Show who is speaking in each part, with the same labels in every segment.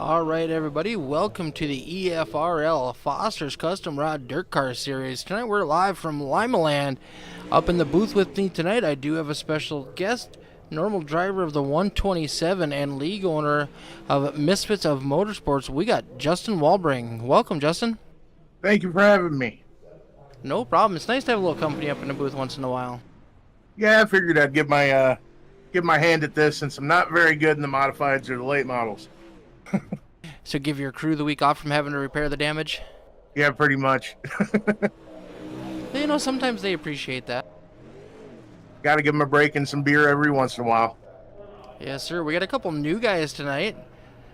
Speaker 1: All right, everybody, welcome to the EFRL Foster's Custom Rod Dirtkars series. Tonight we're live from Limaland. Up in the booth with me tonight, I do have a special guest, normal driver of the 127 and league owner of Misfits of Motorsports. We got Justin Walbring. Welcome, Justin.
Speaker 2: Thank you for having me.
Speaker 1: No problem. It's nice to have a little company up in the booth once in a while.
Speaker 2: Yeah, I figured I'd give my hand at this since I'm not very good in the modifieds or the late models.
Speaker 1: So give your crew the week off from having to repair the damage.
Speaker 2: Yeah, pretty much.
Speaker 1: You know, sometimes they appreciate that.
Speaker 2: Got to give them a break and some beer every once in a while.
Speaker 1: Yes, sir. We got a couple new guys tonight,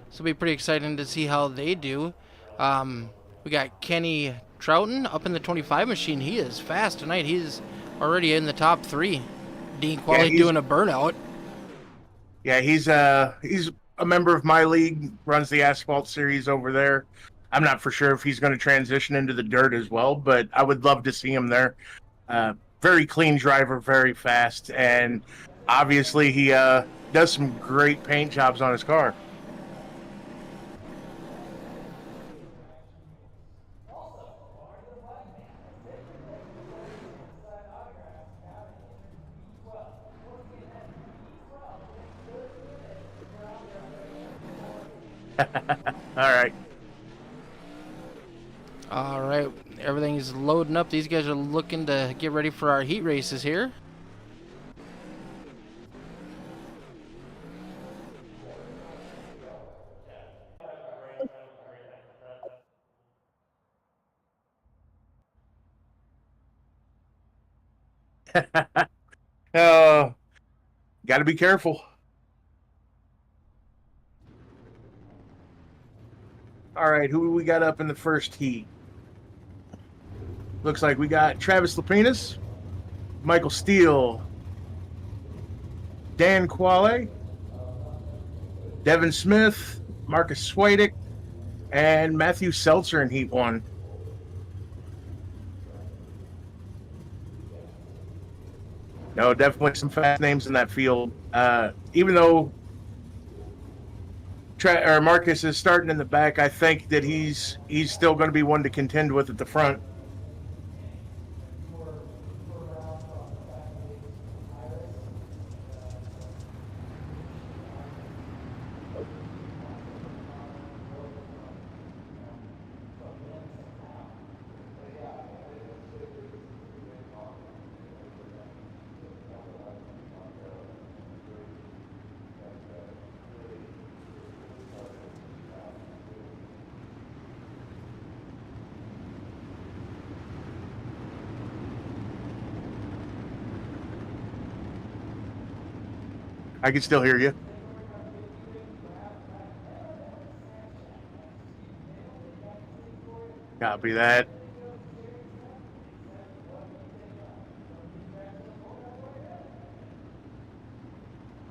Speaker 1: so it'll be pretty exciting to see how they do. We got Kenny Troughton up in the 25 machine. He is fast tonight. He's already in the top 3. Dean Qualley doing a burnout.
Speaker 2: Yeah, he's a member of my league, runs the asphalt series over there. I'm not for sure if he's going to transition into the dirt as well, but I would love to see him there. Very clean driver, very fast, and obviously he does some great paint jobs on his car. All
Speaker 1: right. Everything's loading up. These guys are looking to get ready for our heat races here.
Speaker 2: Oh, got to be careful. All right, who we got up in the first heat? Looks like we got Travis Lapinus, Michael Steele, Dan Quale, Devin Smith, Marcus Swadick, and Matthew Seltzer in Heat 1. No, definitely some fast names in that field. Even though Marcus is starting in the back, I think that he's still going to be one to contend with at the front. I can still hear you. Copy that.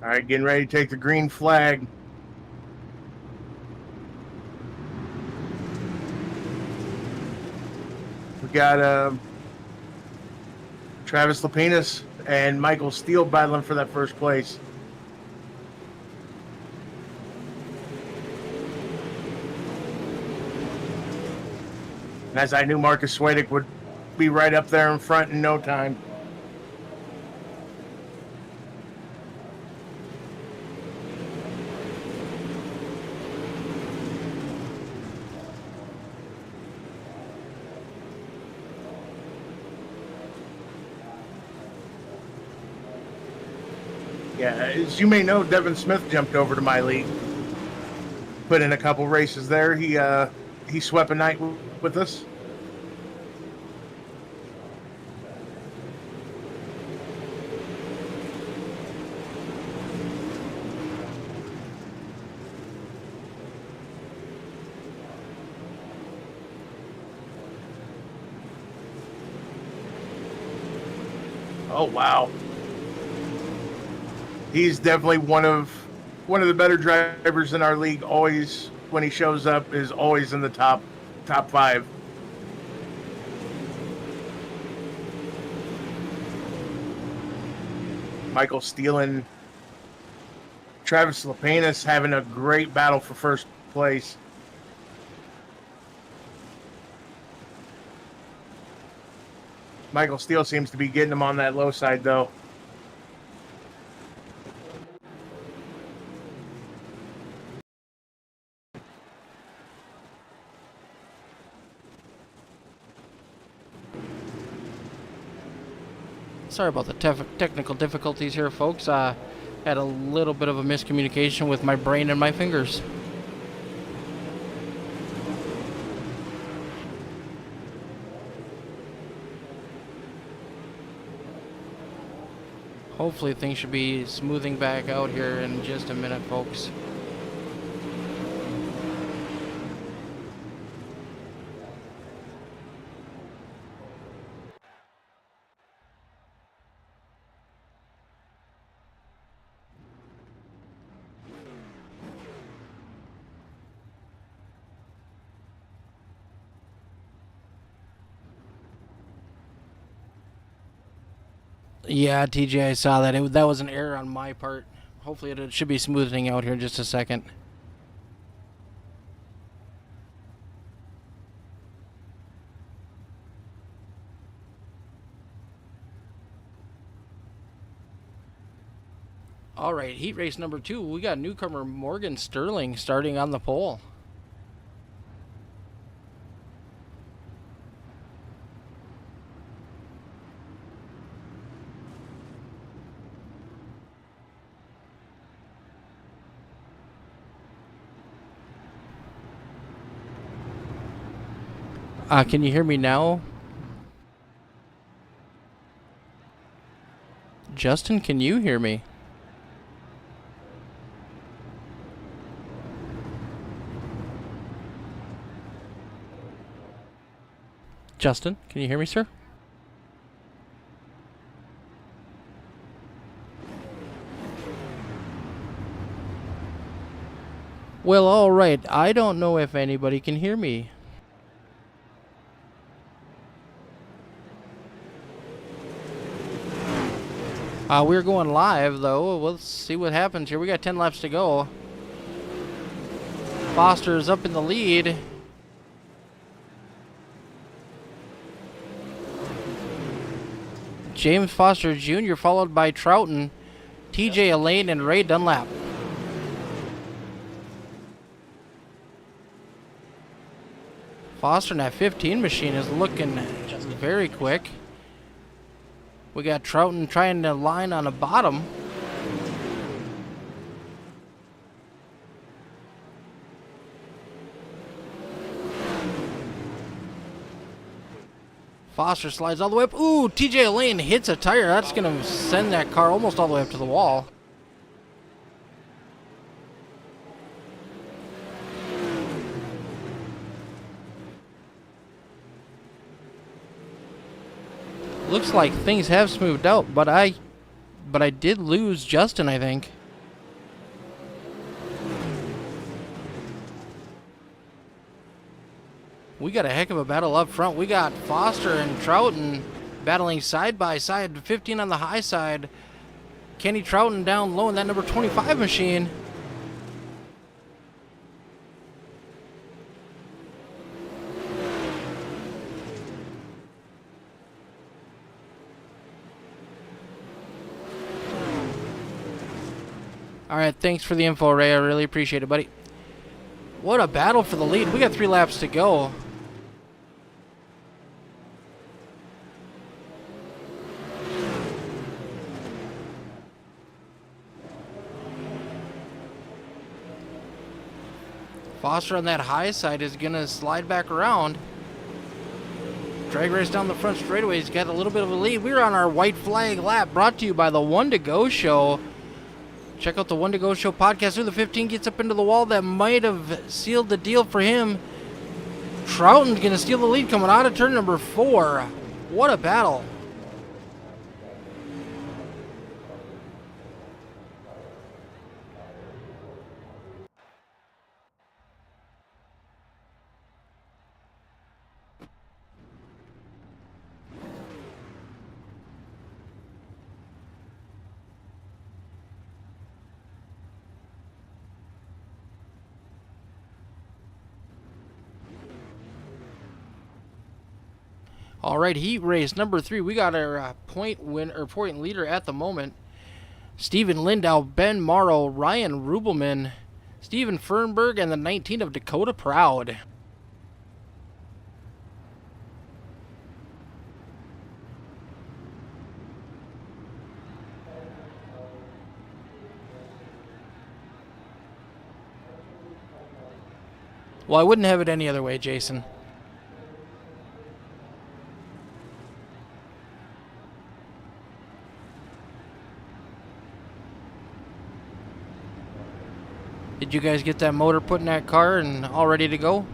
Speaker 2: All right, getting ready to take the green flag. We got Travis Lapinus and Michael Steele battling for that first place. And as I knew, Marcus Swadick would be right up there in front in no time. Yeah, as you may know, Devin Smith jumped over to my league. Put in a couple races there. He swept a night with us. Oh wow. He's definitely one of the better drivers in our league. Always, when he shows up, is always in the top 5. Michael Steele and Travis Lapinus having a great battle for place. Michael Steele seems to be getting him on that low side, though.
Speaker 1: Sorry about the technical difficulties here, folks. I had a little bit of a miscommunication with my brain and my fingers. Hopefully things should be smoothing back out here in just a minute, folks. Yeah, TJ, I saw that. That was an error on my part. Hopefully it should be smoothing out here in just a second. All right, heat race number 2. We got newcomer Morgan Sterling starting on the pole. Can you hear me now? Justin, can you hear me? Justin, can you hear me, sir? Well, all right. I don't know if anybody can hear me. We're going live, though. Let's see what happens here. We got 10 laps to go. Foster's up in the lead. James Foster Jr. followed by Troughton, TJ Elaine, and Ray Dunlap. Foster in that 15 machine is looking very quick. We got Troughton trying to line on the bottom. Foster slides all the way up. Ooh, TJ Elaine hits a tire. That's going to send that car almost all the way up to the wall. Looks like things have smoothed out, but I did lose Justin, I think. We got a heck of a battle up front. We got Foster and Troughton battling side by side. 15 on the high side. Kenny Troughton down low in that number 25 machine. All right, thanks for the info, Ray. I really appreciate it, buddy. What a battle for the lead. We got 3 laps to go. Foster on that high side is going to slide back around. Drag race down the front straightaway. He's got a little bit of a lead. We're on our white flag lap, brought to you by the One to Go Show. Check out the One to Go Show podcast. Who the 15 gets up into the wall, that might have sealed the deal for him. Troughton's going to steal the lead coming out of turn number 4. What a battle. All right, heat race number 3. We got our point leader at the moment. Steven Lindau, Ben Morrow, Ryan Rubelman, Steven Fernberg, and the 19 of Dakota Proud. Well, I wouldn't have it any other way, Jason. Did you guys get that motor put in that car and all ready to go?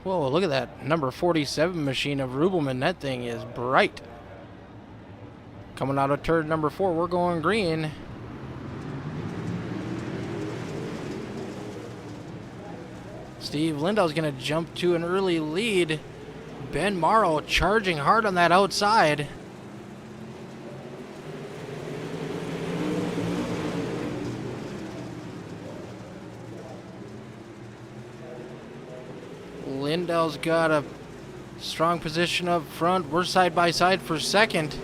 Speaker 1: Whoa, look at that number 47 machine of Rubelman. That thing is bright. Coming out of turn number 4, we're going green. Steve Lindau's going to jump to an early lead. Ben Morrow charging hard on that outside. Lindau's got a strong position up front. We're side by side for second.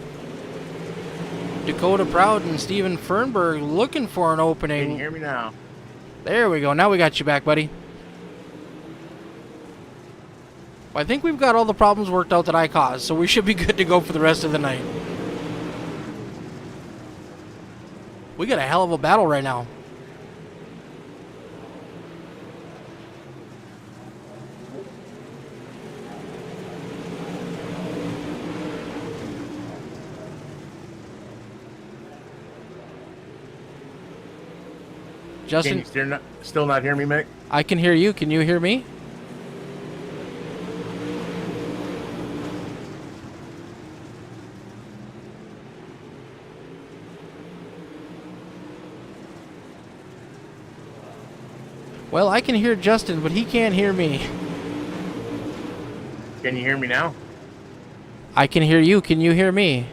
Speaker 1: Dakota Proud and Steven Fernberg looking for an opening.
Speaker 2: Can you hear me now?
Speaker 1: There we go. Now we got you back, buddy. I think we've got all the problems worked out that I caused, so we should be good to go for the rest of the night. We got a hell of a battle right now. Justin,
Speaker 2: Can you still not hear me, Mick?
Speaker 1: I can hear you. Can you hear me? Well, I can hear Justin, but he can't hear me.
Speaker 2: Can you hear me now?
Speaker 1: I can hear you. Can you hear me?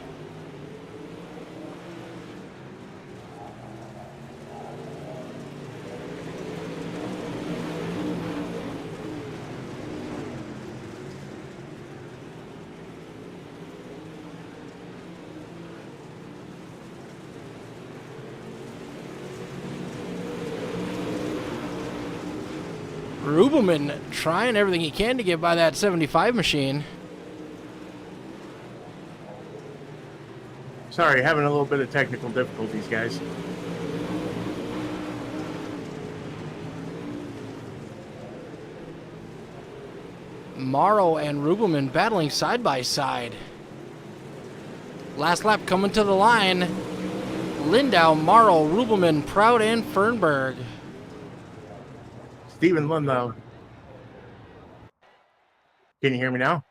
Speaker 1: Rubelman trying everything he can to get by that 75 machine.
Speaker 2: Sorry, having a little bit of technical difficulties, guys.
Speaker 1: Morrow and Rubelman battling side by side. Last lap coming to the line. Lindau, Morrow, Rubelman, Proud, and Fernberg.
Speaker 2: Steven Lindau. Can you hear me now?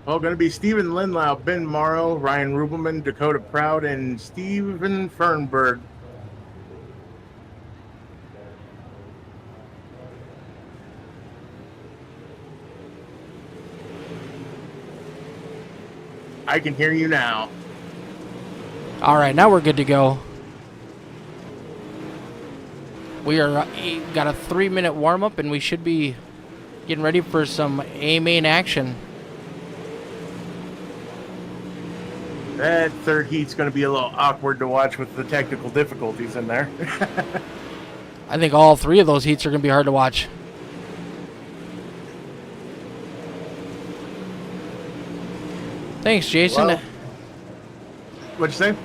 Speaker 2: Well, going to be Steven Lindau, Ben Morrow, Ryan Rubelman, Dakota Proud, and Steven Fernberg. I can hear you now.
Speaker 1: All right, now we're good to go. We are got a 3-minute warm-up, and we should be getting ready for some A-main action.
Speaker 2: That third heat's going to be a little awkward to watch with the technical difficulties in there.
Speaker 1: I think all 3 of those heats are going to be hard to watch. Thanks, Jason.
Speaker 2: Well, what'd you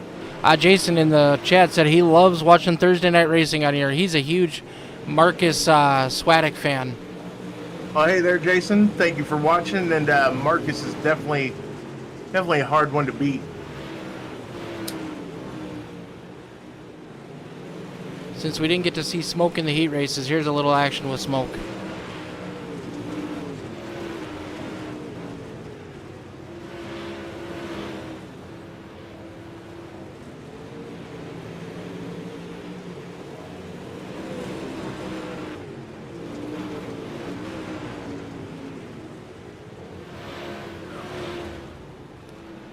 Speaker 2: say?
Speaker 1: Jason in the chat said he loves watching Thursday Night Racing on here. He's a huge Marcus Swadek fan.
Speaker 2: Oh, hey there, Jason. Thank you for watching. And Marcus is definitely a hard one to beat.
Speaker 1: Since we didn't get to see Smoke in the heat races, here's a little action with Smoke.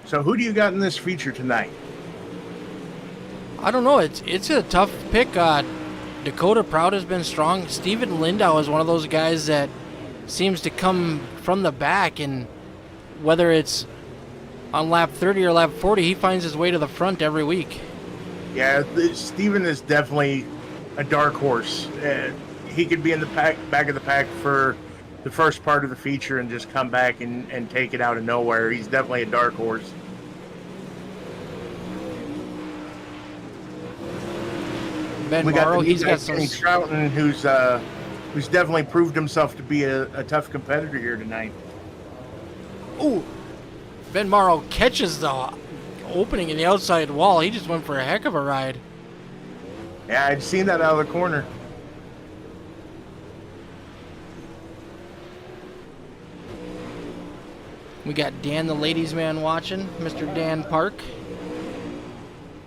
Speaker 2: So who do you got in this feature tonight?
Speaker 1: I don't know. It's a tough pick. Dakota Proud has been strong. Steven Lindau is one of those guys that seems to come from the back, and whether it's on lap 30 or lap 40, he finds his way to the front every week.
Speaker 2: Yeah, Steven is definitely a dark horse. He could be in the back of the pack for the first part of the feature and just come back and take it out of nowhere. He's definitely a dark horse.
Speaker 1: Ben
Speaker 2: We
Speaker 1: Morrow,
Speaker 2: got
Speaker 1: he's got some.
Speaker 2: Kenny Trouton, who's definitely proved himself to be a tough competitor here tonight.
Speaker 1: Ooh, Ben Morrow catches the opening in the outside wall. He just went for a heck of a ride.
Speaker 2: Yeah, I'd seen that out of the corner.
Speaker 1: We got Dan, the ladies' man, watching. Mr. Dan Park.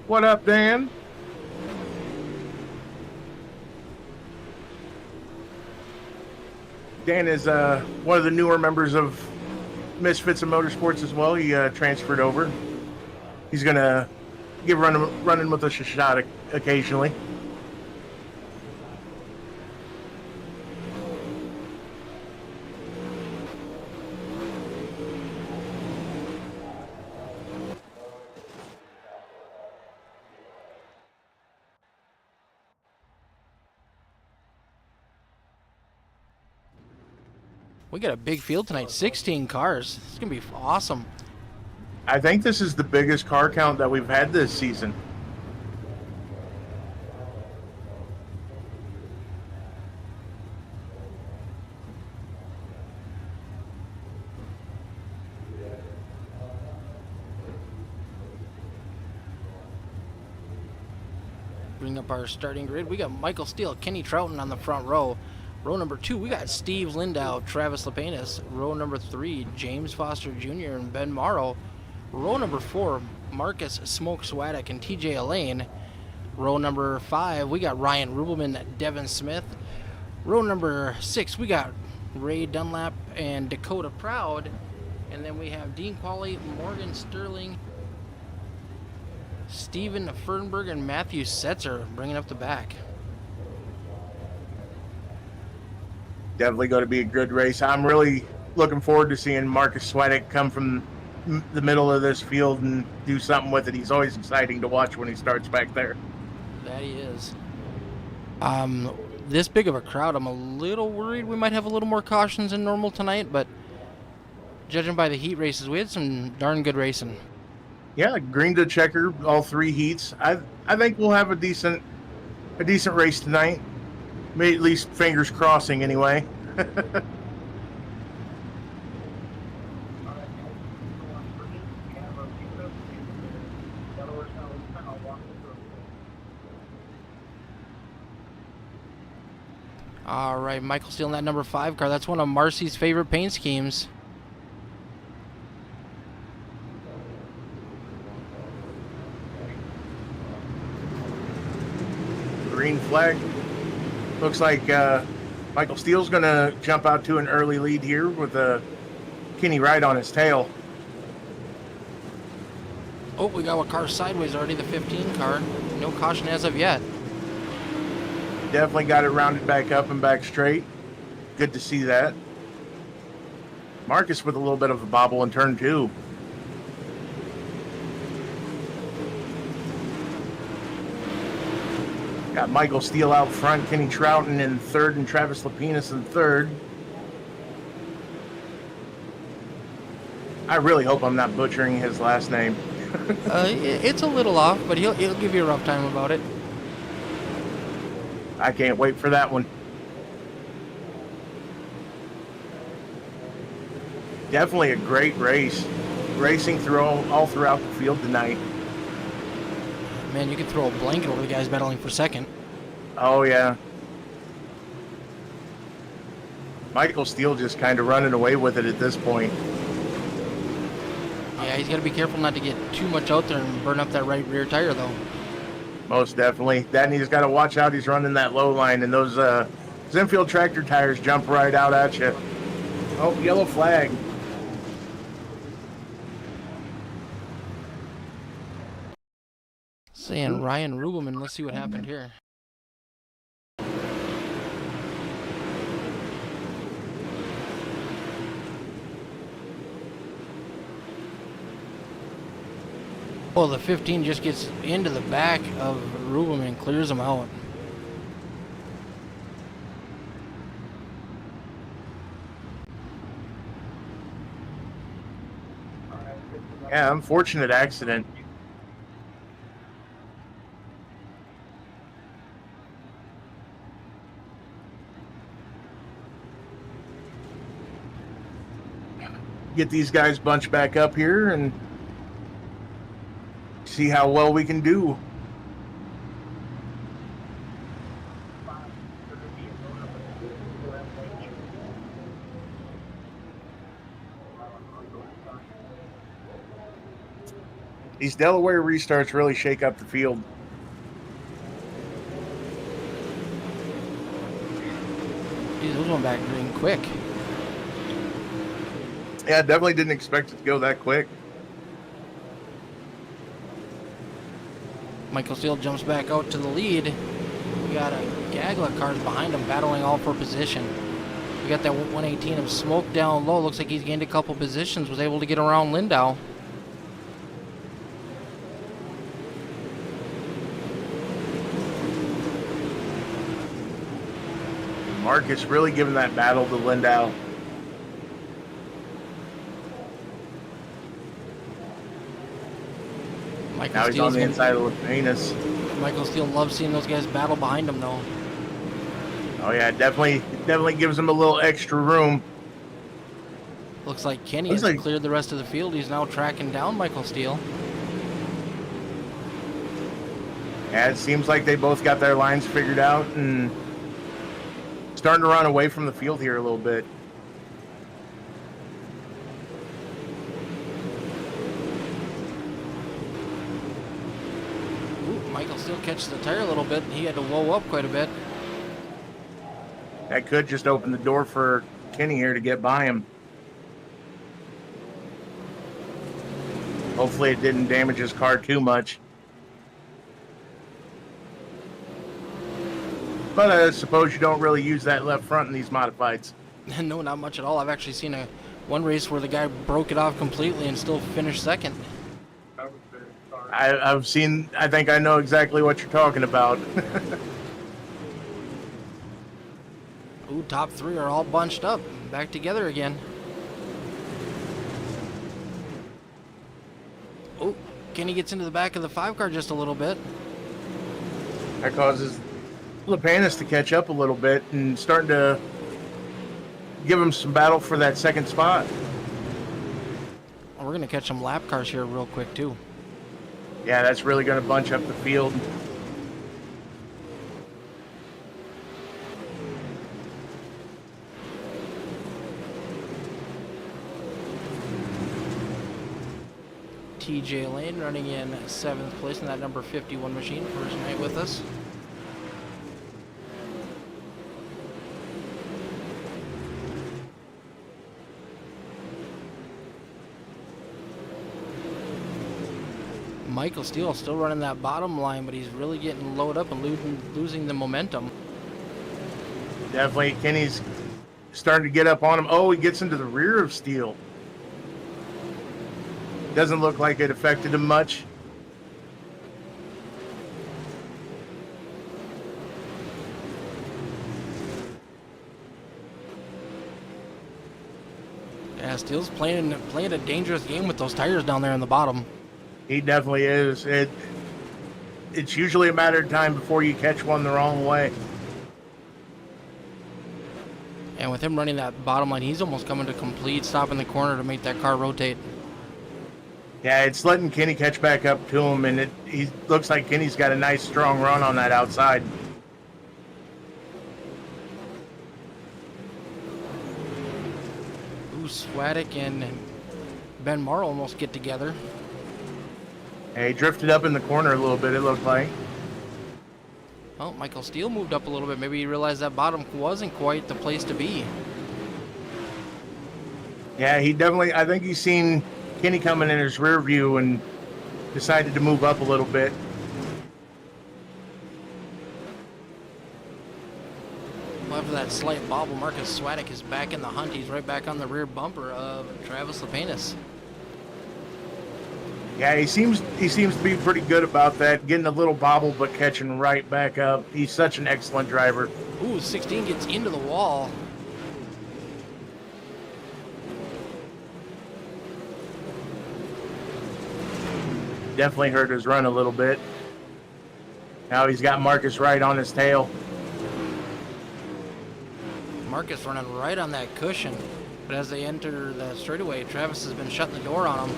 Speaker 2: What up, Dan? Dan is one of the newer members of Misfits of Motorsports as well. He transferred over. He's gonna give running with us a shot occasionally.
Speaker 1: We got a big field tonight. 16 cars. It's gonna be awesome.
Speaker 2: I think this is the biggest car count that we've had this season.
Speaker 1: Bring up our starting grid. We got Michael Steele, Kenny Trouton on the front row. Row number 2, we got Steve Lindau, Travis Lepanis. Row number 3, James Foster Jr. and Ben Morrow. Row number 4, Marcus Smoke Swadek and TJ Elaine. Row number 5, we got Ryan Rubelman, Devin Smith. Row number 6, we got Ray Dunlap and Dakota Proud. And then we have Dean Qualley, Morgan Sterling, Steven Fernberg, and Matthew Setzer bringing up the back.
Speaker 2: Definitely going to be a good race. I'm really looking forward to seeing Marcus Swadek come from the middle of this field and do something with it. He's always exciting to watch when he starts back there.
Speaker 1: That he is. This big of a crowd, I'm a little worried we might have a little more cautions than normal tonight, but judging by the heat races, we had some darn good racing.
Speaker 2: Yeah, green to checker, all 3 heats. I think we'll have a decent race tonight. Maybe at least fingers crossing anyway.
Speaker 1: All right, Michael Steele in that number 5 car. That's one of Marcy's favorite paint schemes.
Speaker 2: Green flag. Looks like Michael Steele's going to jump out to an early lead here with Kenny Wright on his tail.
Speaker 1: Oh, we got a car sideways already, the 15 car. No caution as of yet.
Speaker 2: Definitely got it rounded back up and back straight. Good to see that. Marcus with a little bit of a bobble in turn 2. Got Michael Steele out front, Kenny Trouton in 3rd, and Travis Lepanis in 3rd. I really hope I'm not butchering his last name.
Speaker 1: It's a little off, but he'll give you a rough time about it.
Speaker 2: I can't wait for that one. Definitely a great race. Racing through all throughout the field tonight.
Speaker 1: Man, you could throw a blanket over the guys battling for second.
Speaker 2: Oh, yeah. Michael Steele just kind of running away with it at this point.
Speaker 1: Yeah, he's got to be careful not to get too much out there and burn up that right rear tire, though.
Speaker 2: Most definitely. Then he's got to watch out. He's running that low line, and those Zenfield tractor tires jump right out at you. Oh, yellow flag.
Speaker 1: Saying Ryan Rubelman. Let's see what happened here. Well, the 15 just gets into the back of Rubelman and clears him out.
Speaker 2: Yeah, unfortunate accident. Get these guys bunched back up here and see how well we can do. These Delaware restarts really shake up the field.
Speaker 1: Geez, those went back really quick.
Speaker 2: Yeah, definitely didn't expect it to go that quick.
Speaker 1: Michael Steele jumps back out to the lead. We got a gaggle of cars behind him battling all for position. We got that 118 of smoke down low. Looks like he's gained a couple positions. Was able to get around Lindau.
Speaker 2: Marcus really giving that battle to Lindau. Now he's on the inside of Lapinus.
Speaker 1: Michael Steele loves seeing those guys battle behind him, though.
Speaker 2: Oh yeah, definitely gives him a little extra room.
Speaker 1: Looks like Kenny has cleared the rest of the field. He's now tracking down Michael Steele.
Speaker 2: Yeah, it seems like they both got their lines figured out and starting to run away from the field here a little bit.
Speaker 1: Michael Steele catches the tire a little bit. He had to whoa up quite a bit.
Speaker 2: That could just open the door for Kenny here to get by him. Hopefully it didn't damage his car too much. But I suppose you don't really use that left front in these modifieds.
Speaker 1: No, not much at all. I've actually seen one race where the guy broke it off completely and still finished second.
Speaker 2: I've seen, I think I know exactly what you're talking about.
Speaker 1: Ooh, top three are all bunched up. Back together again. Oh, Kenny gets into the back of the 5 car just a little bit.
Speaker 2: That causes Lapinus to catch up a little bit and starting to give him some battle for that second spot.
Speaker 1: Well, we're going to catch some lap cars here real quick, too.
Speaker 2: Yeah, that's really going to bunch up the field.
Speaker 1: TJ Lane running in 7th place in that number 51 machine, first night with us. Michael Steele still running that bottom line, but he's really getting loaded up and losing the momentum.
Speaker 2: Definitely, Kenny's starting to get up on him. Oh, he gets into the rear of Steele. Doesn't look like it affected him much.
Speaker 1: Yeah, Steele's playing a dangerous game with those tires down there in the bottom.
Speaker 2: He definitely is. It's usually a matter of time before you catch one the wrong way.
Speaker 1: And with him running that bottom line, he's almost coming to complete stop in the corner to make that car rotate.
Speaker 2: Yeah, it's letting Kenny catch back up to him, and he looks like Kenny's got a nice strong run on that outside.
Speaker 1: Ooh, Swadek and Ben Morrow almost get together.
Speaker 2: Yeah, he drifted up in the corner a little bit, it looked like.
Speaker 1: Well, Michael Steele moved up a little bit. Maybe he realized that bottom wasn't quite the place to be.
Speaker 2: Yeah, he definitely, I think he's seen Kenny coming in his rear view and decided to move up a little bit.
Speaker 1: that slight bobble. Marcus Swadek is back in the hunt. He's right back on the rear bumper of Travis Lepanis.
Speaker 2: Yeah, he seems to be pretty good about that, getting a little bobble but catching right back up. He's such an excellent driver.
Speaker 1: Ooh, 16 gets into the wall.
Speaker 2: Definitely hurt his run a little bit. Now he's got Marcus right on his tail.
Speaker 1: Marcus running right on that cushion. But as they enter the straightaway, Travis has been shutting the door on him.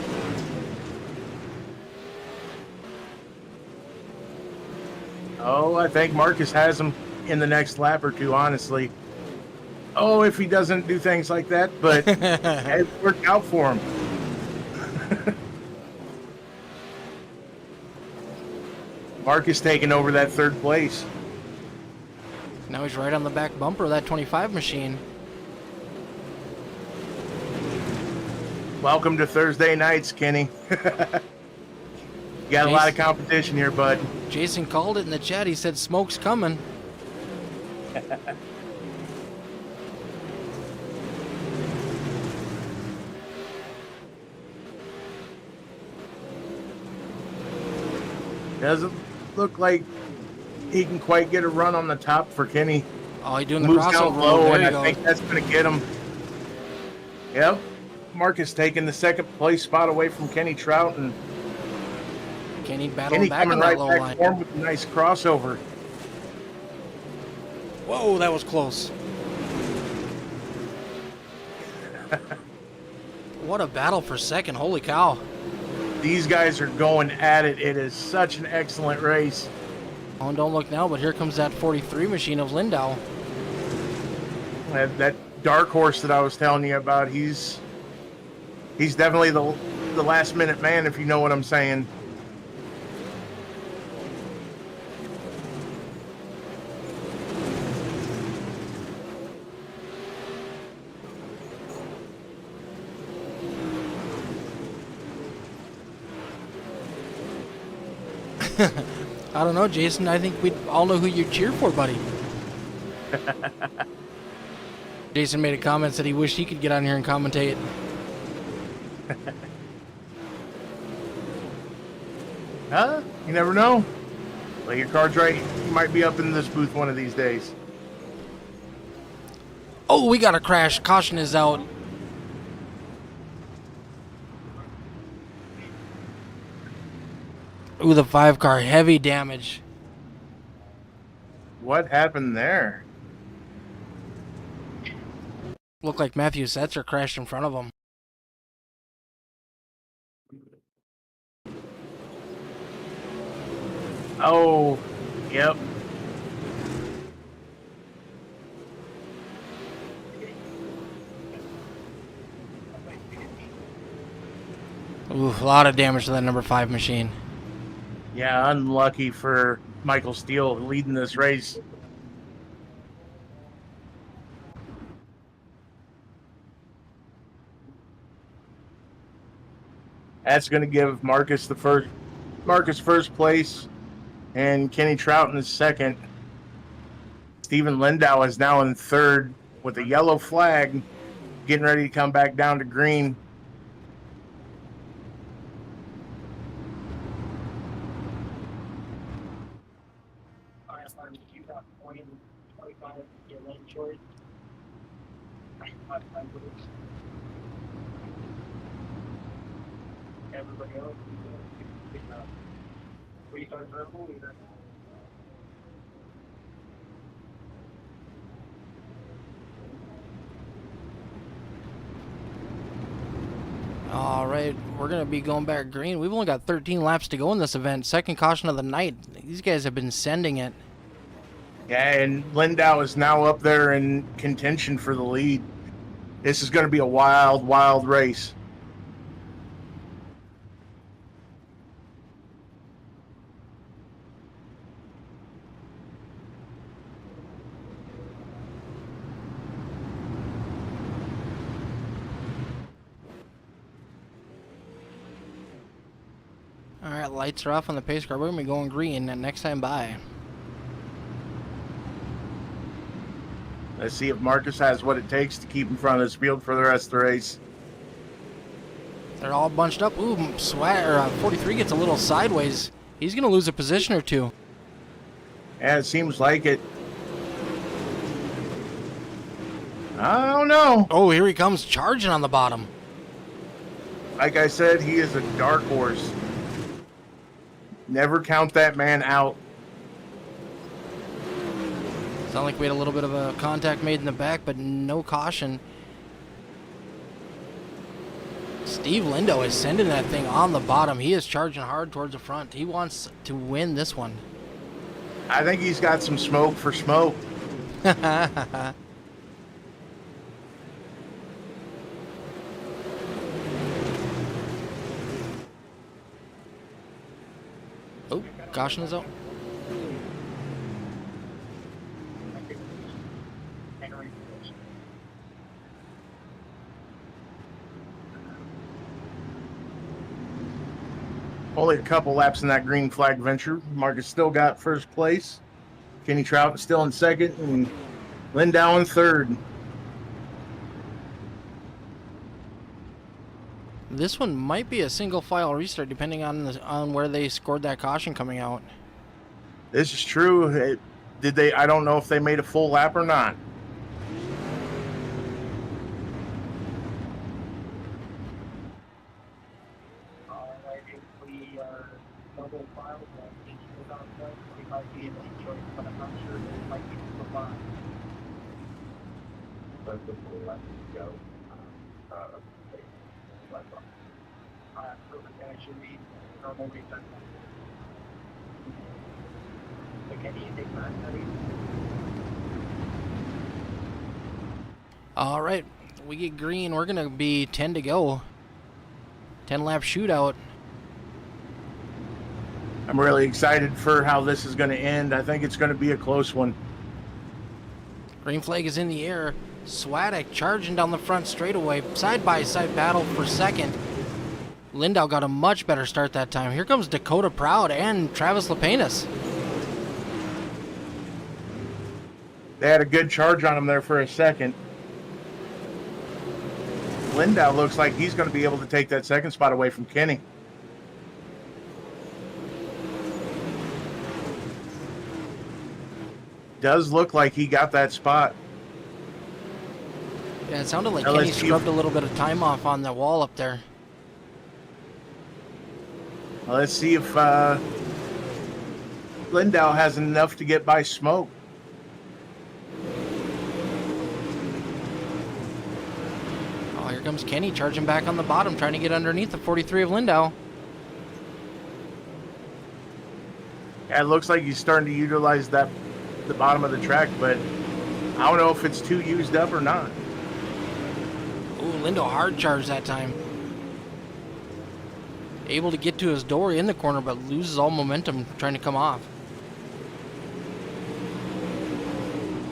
Speaker 2: Oh, I think Marcus has him in the next lap or two, honestly. Oh, if he doesn't do things like that, but it worked out for him. Marcus taking over that third place.
Speaker 1: Now he's right on the back bumper of that 25 machine.
Speaker 2: Welcome to Thursday nights, Kenny. You got a lot of competition here, bud.
Speaker 1: Jason called it in the chat. He said smoke's coming.
Speaker 2: Doesn't look like he can quite get a run on the top for Kenny.
Speaker 1: Oh, he's doing the
Speaker 2: Moves down
Speaker 1: crossover.
Speaker 2: low,
Speaker 1: There
Speaker 2: and
Speaker 1: you
Speaker 2: I
Speaker 1: go.
Speaker 2: think that's going to get him. Yep. Marcus taking the second place spot away from Kenny Trout, and
Speaker 1: Kenny battling
Speaker 2: Kenny
Speaker 1: back
Speaker 2: coming
Speaker 1: on that
Speaker 2: right
Speaker 1: low
Speaker 2: back
Speaker 1: line.
Speaker 2: for him with a nice crossover.
Speaker 1: Whoa, that was close. What a battle for second. Holy cow.
Speaker 2: These guys are going at it. It is such an excellent race.
Speaker 1: Oh, and don't look now, but here comes that 43 machine of Lindau.
Speaker 2: That dark horse that I was telling you about, he's definitely the last minute man, if you know what I'm saying.
Speaker 1: I don't know, Jason. I think we all know who you cheer for, buddy. Jason made a comment, said he wished he could get on here and commentate.
Speaker 2: Huh? You never know. Play your cards right. You might be up in this booth one of these days.
Speaker 1: Oh, we got a crash. Caution is out. Ooh, the 5 car. Heavy damage.
Speaker 2: What happened there?
Speaker 1: Looked like Matthew Setzer crashed in front of him.
Speaker 2: Oh, yep.
Speaker 1: Ooh, a lot of damage to that number 5 machine.
Speaker 2: Yeah, unlucky for Michael Steele leading this race. That's going to give Marcus first place, and Kenny Trout in the second. Steven Lindau is now in third with a yellow flag, getting ready to come back down to green.
Speaker 3: Everybody else,
Speaker 1: All right, we're going to be going back green. We've only got 13 laps to go in this event. Second caution of the night. These guys have been sending it.
Speaker 2: Yeah, and Lindau is now up there in contention for the lead. This is going to be a wild, wild race.
Speaker 1: All right, lights are off on the pace car. We're going to be going green next time by.
Speaker 2: Let's see if Marcus has what it takes to keep in front of this field for the rest of the race.
Speaker 1: They're all bunched up. Ooh, 43 gets a little sideways. He's going to lose a position or two.
Speaker 2: Yeah, it seems like it. I don't know.
Speaker 1: Oh, here he comes charging on the bottom.
Speaker 2: Like I said, he is a dark horse. Never count that man out.
Speaker 1: Sound like we had a little bit of a contact made in the back, but no caution. Steve Lindo is sending that thing on the bottom. He is charging hard towards the front. He wants to win this one.
Speaker 2: I think he's got some smoke for smoke.
Speaker 1: Oh, caution is out.
Speaker 2: Only a couple laps in that green flag venture. Marcus still got first place. Kenny Trout still in second, and Lindau in third.
Speaker 1: This one might be a single file restart, depending on where they scored that caution coming out.
Speaker 2: This is true. Did they? I don't know if they made a full lap or not.
Speaker 3: If we are double files, each is on point, we might be able to choice, but I'm not sure that it might be the five. But before we let it go, actually, normal read that. But can you take that?
Speaker 1: All right, we get green. We're going to be 10 to go. 10-lap shootout.
Speaker 2: I'm really excited for how this is going to end. I think it's going to be a close one.
Speaker 1: Green flag is in the air. Swadek charging down the front straightaway. Side-by-side battle for second. Lindau got a much better start that time. Here comes Dakota Proud and Travis Lepenis.
Speaker 2: They had a good charge on him there for a second. Lindau looks like he's going to be able to take that second spot away from Kenny. Does look like he got that spot.
Speaker 1: Yeah, it sounded like
Speaker 2: Now
Speaker 1: Kenny
Speaker 2: let's see
Speaker 1: scrubbed a little bit of time off on the wall up there.
Speaker 2: Well, let's see if Lindau has enough to get by Smoke.
Speaker 1: Oh, here comes Kenny charging back on the bottom, trying to get underneath the 43 of Lindau.
Speaker 2: Yeah, it looks like he's starting to utilize the bottom of the track, but I don't know if it's too used up or not.
Speaker 1: Ooh, Lindau hard charge that time. Able to get to his door in the corner, but loses all momentum trying to come off.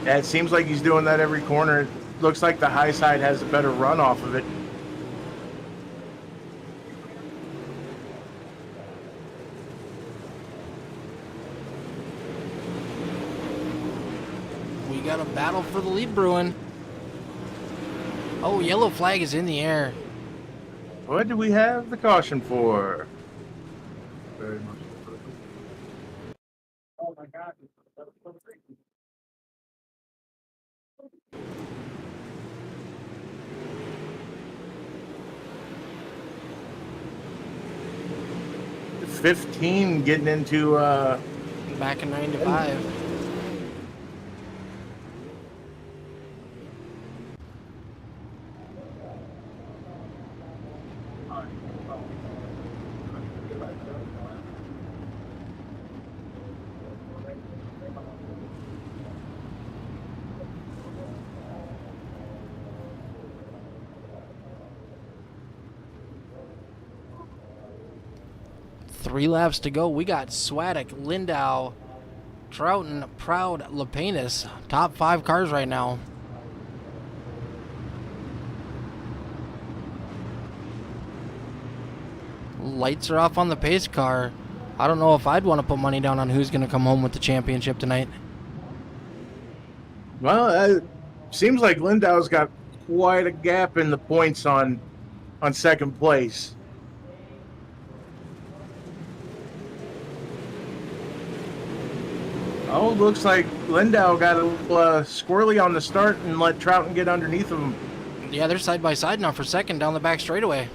Speaker 2: Yeah, it seems like he's doing that every corner. It looks like the high side has a better run off of it.
Speaker 1: We got a battle for the lead brewing. Oh, yellow flag is in the air.
Speaker 2: What do we have the caution for?
Speaker 3: Very much. Oh my God, that was so crazy.
Speaker 2: The 15 getting into
Speaker 1: Back in 9 to 5. Three laps to go. We got Swadek, Lindau, Trouton, Proud, Lepenis. Top 5 cars right now. Lights are off on the pace car. I don't know if I'd want to put money down on who's going to come home with the championship tonight.
Speaker 2: well, Seems like Lindau's got quite a gap in the points on second place. Oh, looks like Lindau got a little squirrely on the start and let Trouton get underneath him.
Speaker 1: Yeah, they're side by side now for second down the back straightaway.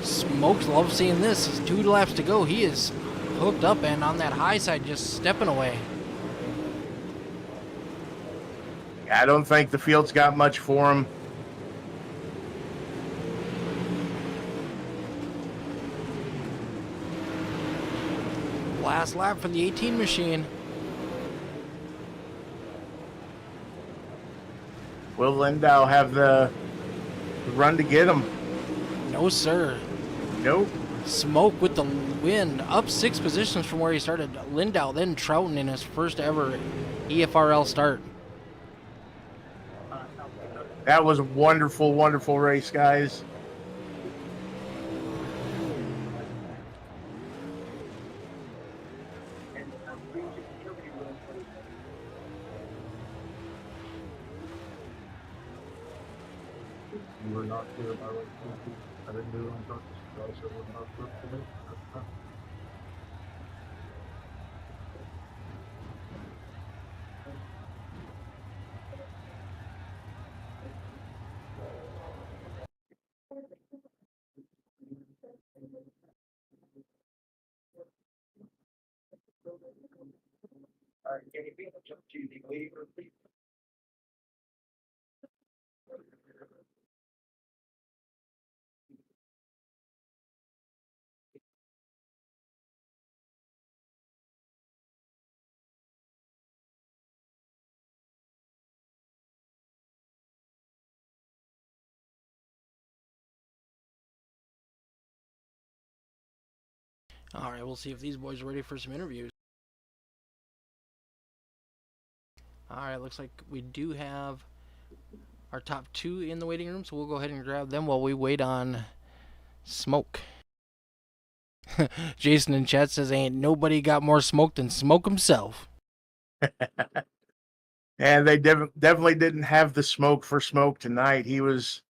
Speaker 1: Smokes loves seeing this. He's 2 laps to go. He is hooked up and on that high side, just stepping away.
Speaker 2: I don't think the field's got much for him.
Speaker 1: Last lap for the 18 machine.
Speaker 2: Will Lindau have the run to get him?
Speaker 1: No, sir.
Speaker 2: Nope.
Speaker 1: Smoke with the win, up 6 positions from where he started. Lindau, then Trouton in his first ever EFRL start.
Speaker 2: That was a wonderful, wonderful race, guys.
Speaker 3: You were not clear about what I didn't do it on purpose. I said we're not clear today. All right, can you be jump to the leader, please?
Speaker 1: All right, we'll see if these boys are ready for some interviews. All right, looks like we do have our top 2 in the waiting room, so we'll go ahead and grab them while we wait on Smoke. Jason in chat says, ain't nobody got more smoke than Smoke himself.
Speaker 2: And they definitely didn't have the smoke for Smoke tonight. He was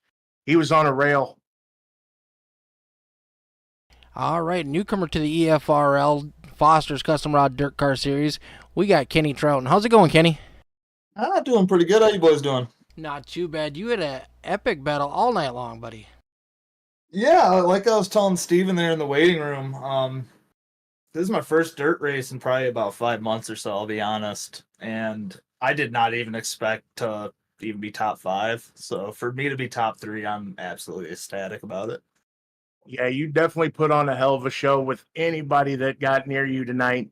Speaker 2: on a rail.
Speaker 1: All right, newcomer to the EFRL Foster's Custom Rod Dirt Car Series. We got Kenny Trouton. How's it going, Kenny?
Speaker 4: Doing pretty good. How you boys doing?
Speaker 1: Not too bad. You had an epic battle all night long, buddy.
Speaker 4: Yeah, like I was telling Steven there in the waiting room, this is my first dirt race in probably about 5 months or so, I'll be honest. And I did not even expect to even be top 5. So for me to be top 3, I'm absolutely ecstatic about it.
Speaker 2: Yeah, you definitely put on a hell of a show with anybody that got near you tonight.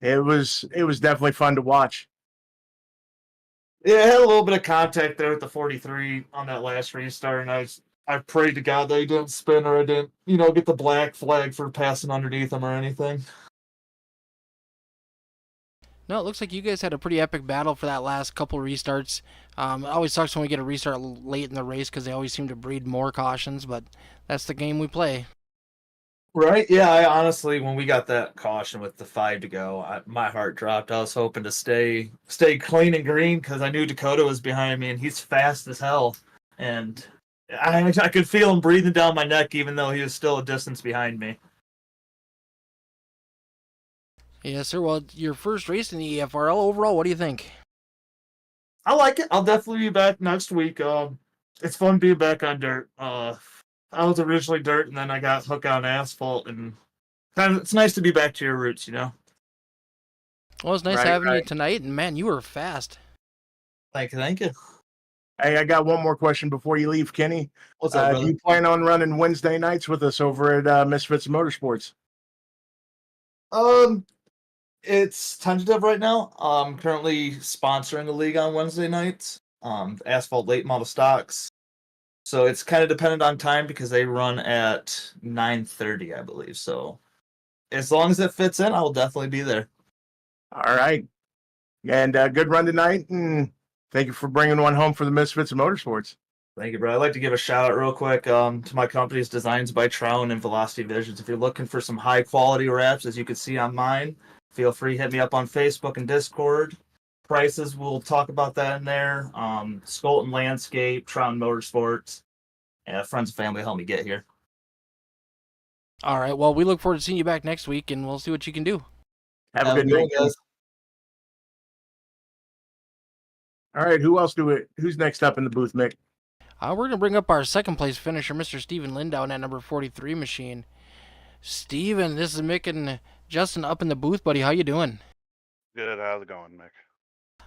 Speaker 2: It was definitely fun to watch.
Speaker 4: Yeah, I had a little bit of contact there with the 43 on that last restart, and I prayed to God that he didn't spin or I didn't, get the black flag for passing underneath him or anything.
Speaker 1: No, it looks like you guys had a pretty epic battle for that last couple restarts. It always sucks when we get a restart late in the race because they always seem to breed more cautions, but that's the game we play.
Speaker 4: Right? Yeah, I honestly, when we got that caution with the 5 to go, my heart dropped. I was hoping to stay clean and green because I knew Dakota was behind me and he's fast as hell. And I could feel him breathing down my neck even though he was still a distance behind me.
Speaker 1: Yes, sir. Well, your first race in the EFRL overall, what do you think?
Speaker 4: I like it. I'll definitely be back next week. It's fun being back on dirt. I was originally dirt, and then I got hooked on asphalt, and it's nice to be back to your roots,
Speaker 1: Well, it's nice having you tonight, and man, you were fast.
Speaker 4: Thank you.
Speaker 2: Hey, I got one more question before you leave, Kenny.
Speaker 4: What's up, brother?
Speaker 2: Do you plan on running Wednesday nights with us over at Misfits Motorsports?
Speaker 4: It's tentative right now. I'm currently sponsoring a league on Wednesday nights. Asphalt late model stocks. So it's kind of dependent on time because they run at 9:30, I believe. So as long as it fits in, I will definitely be there.
Speaker 2: All right. And good run tonight, and thank you for bringing one home for the Misfits of Motorsports.
Speaker 4: Thank you, bro. I'd like to give a shout out real quick to my company's Designs by Trouton and Velocity Visions. If you're looking for some high quality wraps, as you can see on mine, feel free to hit me up on Facebook and Discord. Prices, we'll talk about that in there. Skolton Landscape, Tron Motorsports, and friends and family help me get here.
Speaker 1: All right. Well, we look forward to seeing you back next week, and we'll see what you can do.
Speaker 2: Have a good night,
Speaker 4: guys.
Speaker 2: All right, who's next up in the booth, Mick?
Speaker 1: We're going to bring up our second place finisher, Mr. Steven Lindow, at number 43 machine. Steven, this is Mick and Justin up in the booth, buddy. How you doing?
Speaker 5: Good. How's it going, Mick?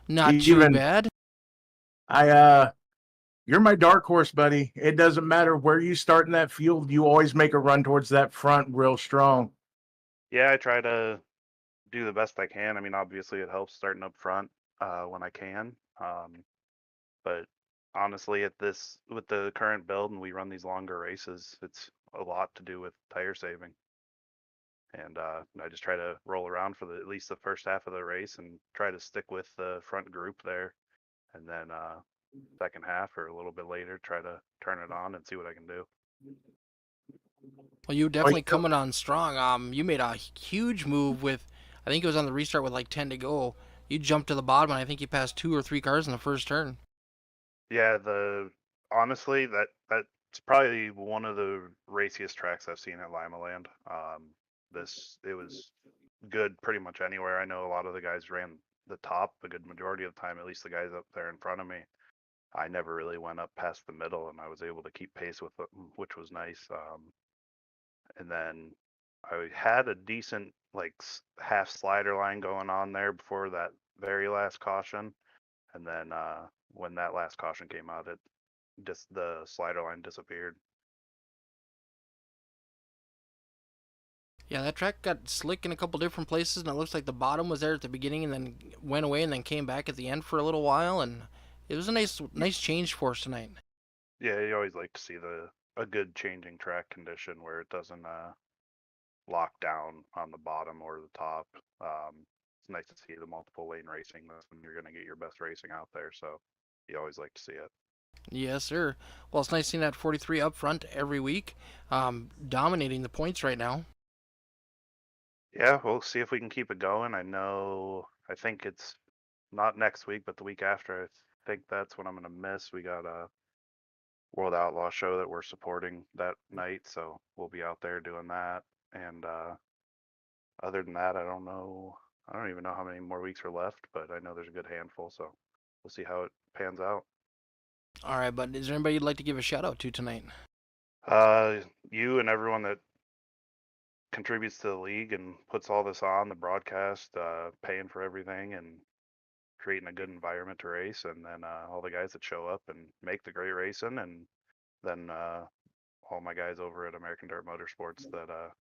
Speaker 1: Not too
Speaker 2: Steven,
Speaker 1: bad.
Speaker 2: You're my dark horse, buddy. It doesn't matter where you start in that field, you always make a run towards that front real strong.
Speaker 5: Yeah, I try to do the best I can. I mean, obviously it helps starting up front when I can. But honestly, with the current build and we run these longer races, it's a lot to do with tire saving. And I just try to roll around for at least the first half of the race and try to stick with the front group there. And then second half or a little bit later, try to turn it on and see what I can do.
Speaker 1: Well, you definitely coming on strong. You made a huge move with, I think it was on the restart with like 10 to go. You jumped to the bottom, and I think you passed 2 or 3 cars in the first turn.
Speaker 5: Yeah, honestly, that's probably one of the raciest tracks I've seen at Lima Land. It was good pretty much anywhere. I know a lot of the guys ran the top a good majority of the time, at least the guys up there in front of me. I never really went up past the middle, and I was able to keep pace with them, which was nice. And then I had a decent half slider line going on there before that very last caution, and then when that last caution came out, the slider line disappeared.
Speaker 1: Yeah, that track got slick in a couple different places, and it looks like the bottom was there at the beginning and then went away and then came back at the end for a little while, and it was a nice change for us tonight.
Speaker 5: Yeah, you always like to see a good changing track condition where it doesn't lock down on the bottom or the top. It's nice to see the multiple lane racing. That's when you're going to get your best racing out there, so you always like to see it.
Speaker 1: Yes, sir. Well, it's nice seeing that 43 up front every week, dominating the points right now.
Speaker 5: Yeah, we'll see if we can keep it going. I think it's not next week, but the week after. I think that's when I'm going to miss. We got a World Outlaw show that we're supporting that night, so we'll be out there doing that. And other than that, I don't know. I don't even know how many more weeks are left, but I know there's a good handful, so we'll see how it pans out.
Speaker 1: All right, but is there anybody you'd like to give a shout out to tonight?
Speaker 5: You and everyone that contributes to the league and puts all this on, the broadcast, paying for everything and creating a good environment to race, and then all the guys that show up and make the great racing, and then all my guys over at American Dirt Motorsports that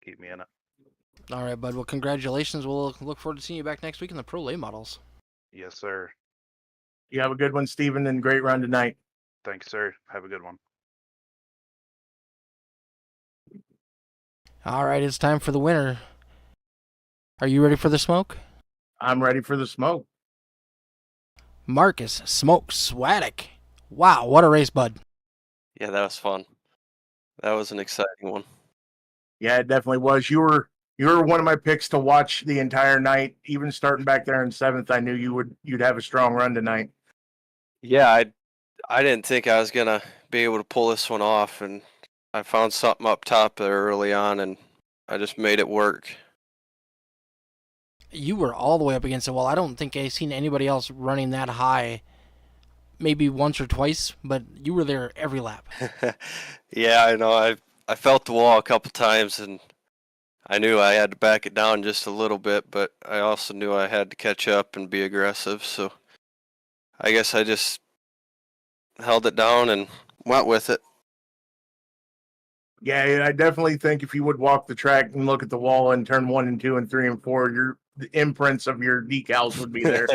Speaker 5: keep me in it.
Speaker 1: All right, bud. Well, congratulations. We'll look forward to seeing you back next week in the Pro Late Models.
Speaker 5: Yes, sir.
Speaker 2: You have a good one, Steven, and great run tonight.
Speaker 5: Thanks, sir. Have a good one.
Speaker 1: All right, it's time for the winner. Are you ready for the smoke?
Speaker 2: I'm ready for the smoke.
Speaker 1: Marcus Smoke Swaddick. Wow, what a race, bud.
Speaker 6: Yeah, that was fun. That was an exciting one.
Speaker 2: Yeah, it definitely was. You were one of my picks to watch the entire night. Even starting back there in 7th, I knew you'd have a strong run tonight.
Speaker 6: Yeah, I didn't think I was gonna be able to pull this one off, and I found something up top there early on, and I just made it work.
Speaker 1: You were all the way up against it. Well, I don't think I've seen anybody else running that high. Maybe once or twice, but you were there every lap.
Speaker 6: Yeah, I know. I felt the wall a couple times, and I knew I had to back it down just a little bit, but I also knew I had to catch up and be aggressive, so I guess I just held it down and went with it.
Speaker 2: Yeah, I definitely think if you would walk the track and look at the wall and turn 1 and 2 and 3 and 4, the imprints of your decals would be there.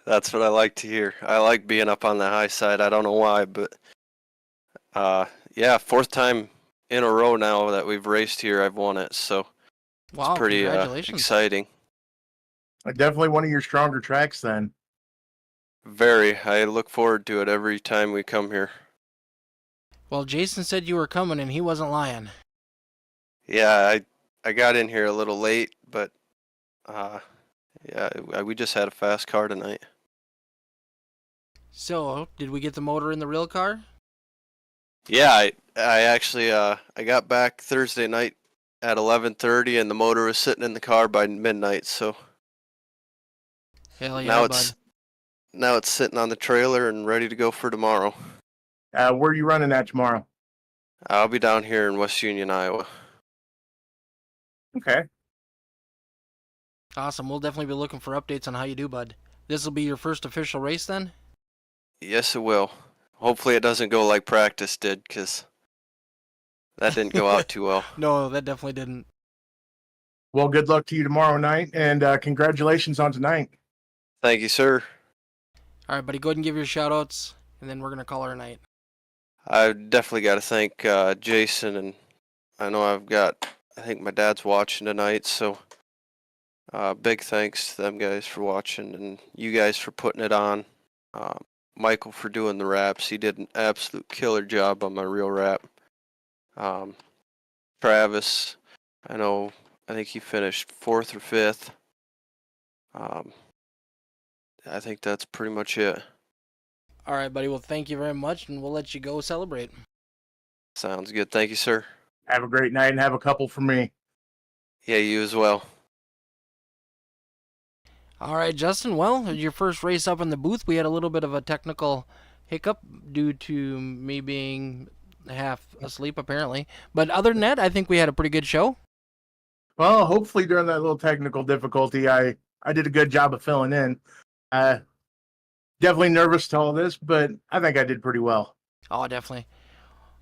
Speaker 6: That's what I like to hear. I like being up on the high side. I don't know why, but yeah, 4th time in a row now that we've raced here, I've won it, so
Speaker 1: Wow,
Speaker 6: it's pretty
Speaker 1: congratulations.
Speaker 6: exciting.
Speaker 2: Definitely one of your stronger tracks then.
Speaker 6: Very. I look forward to it every time we come here.
Speaker 1: Well, Jason said you were coming, and he wasn't lying.
Speaker 6: Yeah, I got in here a little late, but Yeah, we just had a fast car tonight.
Speaker 1: So, did we get the motor in the real car?
Speaker 6: Yeah, I actually I got back Thursday night at 11:30, and the motor was sitting in the car by midnight. So
Speaker 1: Hell yeah,
Speaker 6: now
Speaker 1: bud.
Speaker 6: it's sitting on the trailer and ready to go for tomorrow.
Speaker 2: Where are you running at tomorrow?
Speaker 6: I'll be down here in West Union, Iowa.
Speaker 2: Okay.
Speaker 1: Awesome. We'll definitely be looking for updates on how you do, bud. This will be your first official race then?
Speaker 6: Yes, it will. Hopefully, it doesn't go like practice did, because that didn't go out too well.
Speaker 1: No, that definitely didn't.
Speaker 2: Well, good luck to you tomorrow night, and congratulations on tonight.
Speaker 6: Thank you, sir.
Speaker 1: All right, buddy, go ahead and give your shout outs, and then we're going to call it a night.
Speaker 6: I definitely got to thank Jason, and I think my dad's watching tonight, so big thanks to them guys for watching, and you guys for putting it on. Michael for doing the raps. He did an absolute killer job on my reel rap. Travis, I think he finished 4th or 5th. I think that's pretty much it.
Speaker 1: All right, buddy. Well, thank you very much, and we'll let you go celebrate.
Speaker 6: Sounds good. Thank you, sir.
Speaker 2: Have a great night and have a couple for me.
Speaker 6: Yeah, you as well.
Speaker 1: All right, Justin. Well, your first race up in the booth, we had a little bit of a technical hiccup due to me being half asleep, apparently. But other than that, I think we had a pretty good show.
Speaker 2: Well, hopefully during that little technical difficulty, I did a good job of filling in. Definitely nervous to all this, but I think I did pretty well.
Speaker 1: Oh, definitely.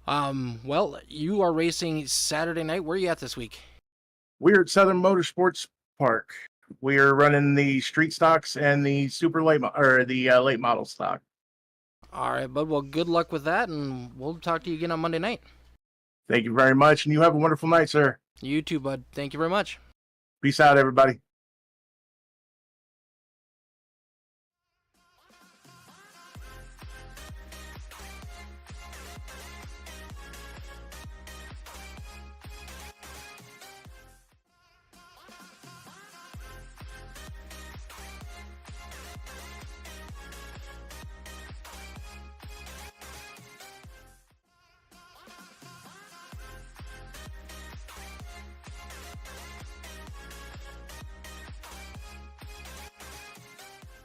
Speaker 1: Well, you are racing Saturday night. Where are you at this week?
Speaker 2: We're at Southern Motorsports Park. We are running the street stocks and the late model stock.
Speaker 1: All right, bud. Well, good luck with that, and we'll talk to you again on Monday night.
Speaker 2: Thank you very much, and you have a wonderful night, sir.
Speaker 1: You too, bud. Thank you very much.
Speaker 2: Peace out, everybody.